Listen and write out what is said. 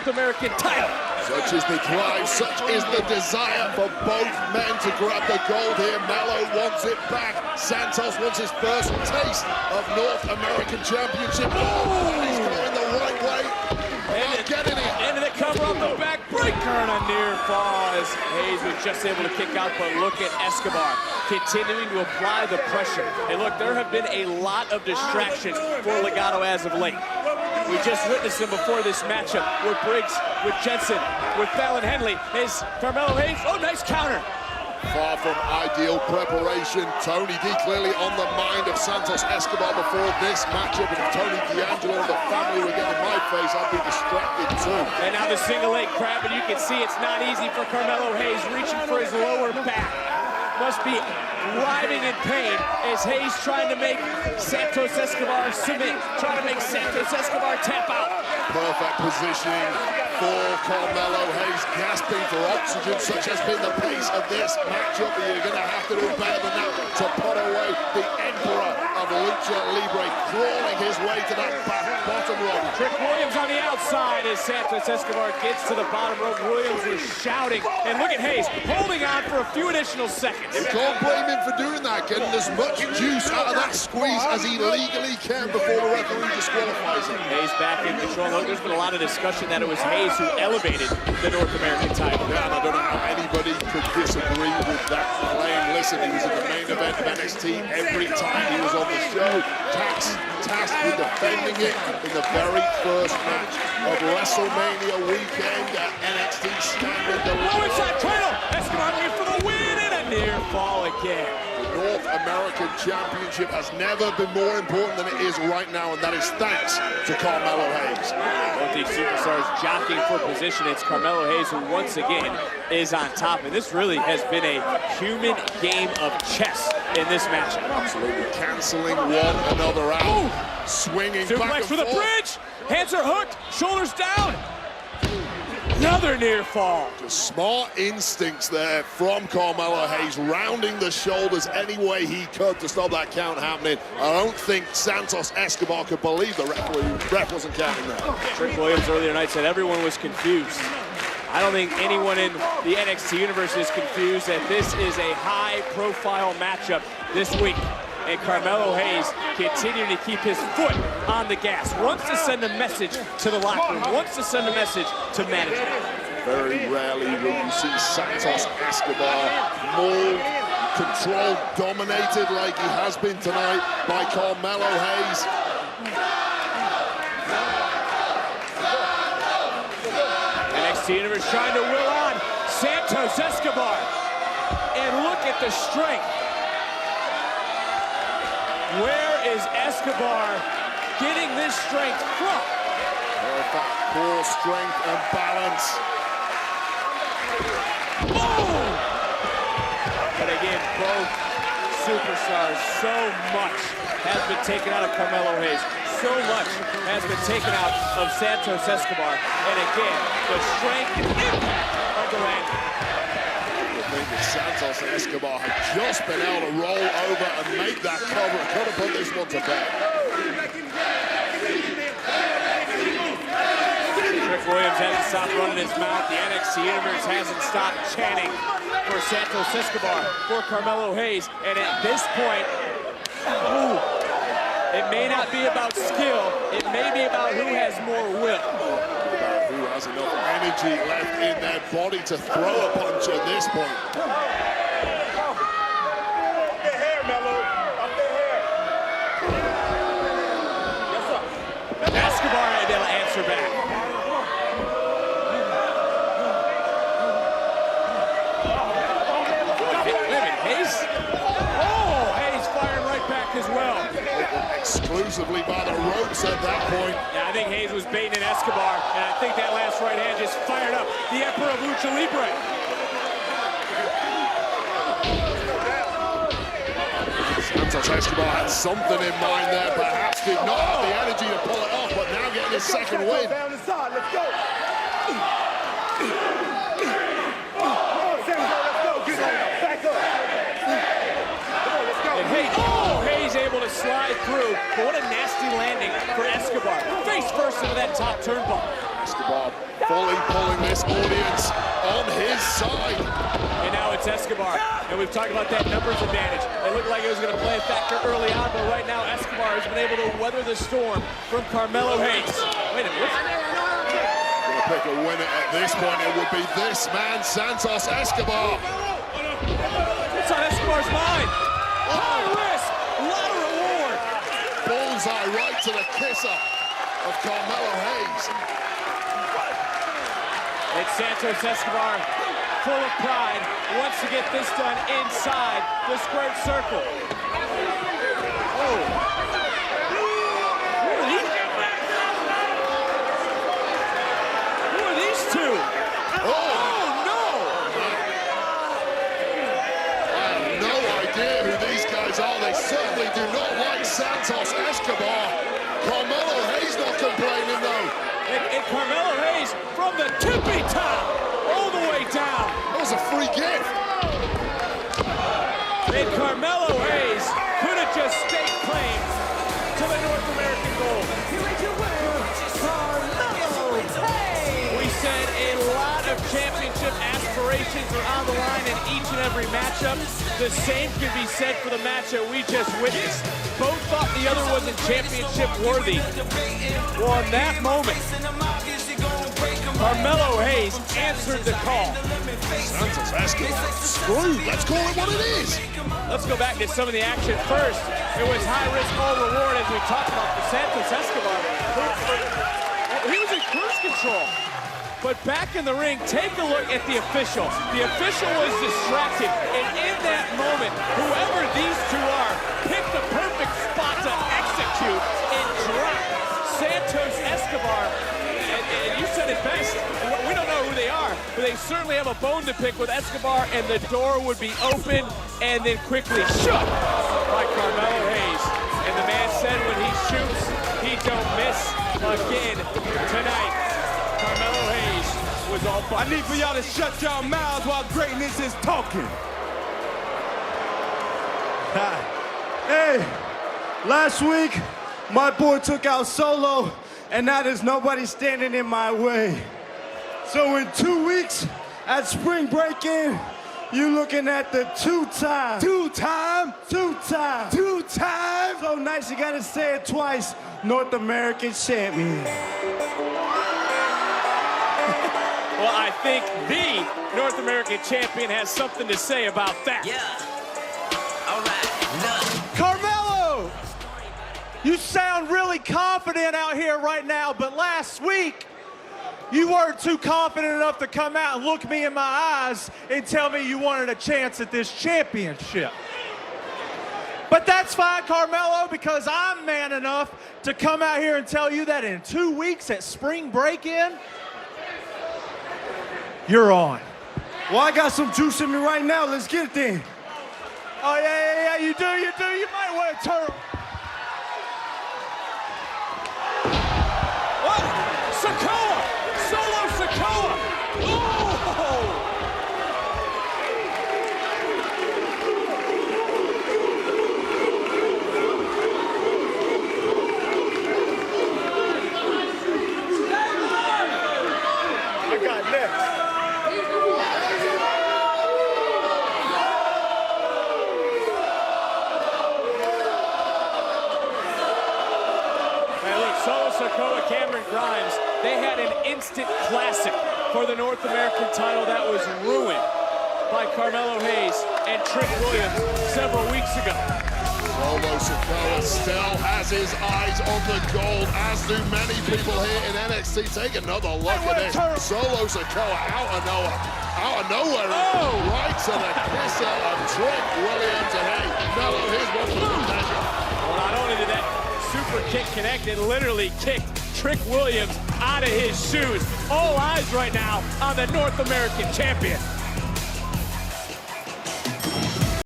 North American title. Such is the drive, such is the desire for both men to grab the gold here. Melo wants it back. Santos wants his first taste of North American Championship. Oh, he's going the right way. Not getting it. Into the cover off the back breaker and a near fall as Hayes was just able to kick out, but look at Escobar continuing to apply the pressure. And look, there have been a lot of distractions for Legado as of late. We just witnessed them before this matchup with Briggs, with Jensen, with Fallon Henley. Is Carmelo Hayes? Oh, nice counter. Far from ideal preparation. Tony D clearly on the mind of Santos Escobar before this matchup. And if Tony D'Angelo and the family were getting my face, I'd be distracted too. And now the single leg crab, and you can see it's not easy for Carmelo Hayes reaching for his lower back. Must be writhing in pain as Hayes trying to make Santos Escobar submit, trying to make Santos Escobar tap out. Perfect positioning for Carmelo Hayes, gasping for oxygen. Such has been the pace of this matchup, but you're going to have to do better than that to put away the emperor of Lucha Libre, crawling his way to that bottom rope. Trick Williams on the outside as Santos Escobar gets to the bottom rope. Williams was shouting, and look at Hayes holding on for a few additional seconds. You can't blame him for doing that, getting as much juice out of that squeeze as he legally can before the referee disqualifies him. Hayes back in control. There's been a lot of discussion that it was Hayes who elevated the North American title. Yeah, and I don't know how anybody could disagree with that claim. Listen, he was in the main event of NXT every time he was on the show. Tasked with defending it in the very first match of WrestleMania weekend at NXT Standard. Oh, inside cradle! Escobar looking for the win and a near fall again. The North American Championship has never been more important than it is right now, and that is thanks to Carmelo Hayes. Both these superstars jockeying for position. It's Carmelo Hayes who once again is on top, and this really has been a human game of chess in this matchup. Absolutely canceling one another out. Ooh. Swinging suplex back and for the forth. bridge. Hands are hooked. Shoulders down. Another near fall. Just smart instincts there from Carmelo Hayes, rounding the shoulders any way he could to stop that count happening. I don't think Santos Escobar could believe the ref wasn't counting that. Trick Williams earlier tonight said everyone was confused. I don't think anyone in the NXT universe is confused that this is a high-profile matchup this week. And Carmelo Hayes continuing to keep his foot on the gas. Wants to send a message to the locker room. Wants to send a message to management. Very rarely will you see Santos Escobar mauled, controlled, dominated like he has been tonight by Carmelo Hayes. NXT Universe trying to will on Santos Escobar. And look at the strength. Where is Escobar getting this strength from? Perfect core strength and balance. Boom! But again, both superstars, so much has been taken out of Carmelo Hayes. So much has been taken out of Santos Escobar. And again, the strength and impact of the Randy. Santos Escobar had just been able to roll over and make that cover. Could have put this one to bed. Trick Williams hasn't stopped running his mouth. The NXT Universe hasn't stopped chanting for Santos Escobar, for Carmelo Hayes. And at this point, it may not be about skill. It may be about who has more will. Who has enough energy left in their body to throw a punch at this point. Escobar had to answer back. Hayes? Oh, Hayes firing right back as well. Exclusively by the ropes at that point. Yeah, I think Hayes was baiting Escobar, and I think that last right hand just fired up the Emperor of Lucha Libre. Santos Escobar had something in mind there, perhaps did not have the energy to pull it off, but now getting his second win. Let's go. And Hayes able to slide through, but what a nasty landing for Escobar. Face first into that top turnbuckle. Escobar fully pulling this audience on his side. And now it's Escobar. And we've talked about that numbers advantage. It looked like it was going to play a factor early on, but right now Escobar has been able to weather the storm from Carmelo Hayes. Wait a minute. Gonna pick a winner at this point. It would be this man, Santos Escobar. What's on Escobar's mind? High risk, a lot of reward. Bullseye right to the kisser of Carmelo Hayes. It's Santos Escobar, full of pride, wants to get this done inside the squared circle. Oh. Who are these two? Oh, no! I have no idea who these guys are. They certainly do not like Santos Escobar. Carmelo Hayes not complaining, though. And Carmelo Hayes from the tippy top all the way down. That was a free gift. And Carmelo Hayes could have just staked claim to the North American gold. We said a lot of championship aspirations are on the line in each and every matchup. The same can be said for the match that we just witnessed. Both thought the other wasn't championship worthy. Well, in that moment, Carmelo Hayes answered the call. Santos Escobar screwed. Let's call it what it is. Let's go back to some of the action first. It was high risk, all reward, as we talked about for Santos Escobar. He was in cruise control. But back in the ring, take a look at the official. The official was distracted, and in that moment, whoever these two are picked the perfect spot to execute and drop Santos Escobar. And you said it best. We don't know who they are, but they certainly have a bone to pick with Escobar, and the door would be open and then quickly shut by Carmelo Hayes. And the man said when he shoots, he don't miss again tonight. Carmelo Hayes was all fun. I need for y'all to shut y'all mouths while greatness is talking. Hey, last week, my boy took out Solo, and now there's nobody standing in my way. So in 2 weeks, at Spring Break-In, you looking at the two-time. So nice, you gotta say it twice, North American champion. Well, I think the North American champion has something to say about that. Yeah. All right. Look. Carmelo, you sound really confident out here right now, but last week, you weren't too confident enough to come out and look me in my eyes and tell me you wanted a chance at this championship. But that's fine, Carmelo, because I'm man enough to come out here and tell you that in 2 weeks at Spring Break-In, you're on. Well, I got some juice in me right now. Let's get it then. Oh, yeah, you do. You might want to turn. Oh, Sikoa! Solo Sikoa! Oh! I got next. Solo Sikoa, Cameron Grimes, they had an instant classic for the North American title that was ruined by Carmelo Hayes and Trick Williams several weeks ago. Solo Sikoa still has his eyes on the gold, as do many people here in NXT. Take another look at this. Solo Sikoa out of nowhere, right to the kisser of Trick Williams. And hey, Melo, here's one for the measure. Well, not only did that super kick connect, it literally kicked Trick Williams out of his shoes. All eyes right now on the North American champion.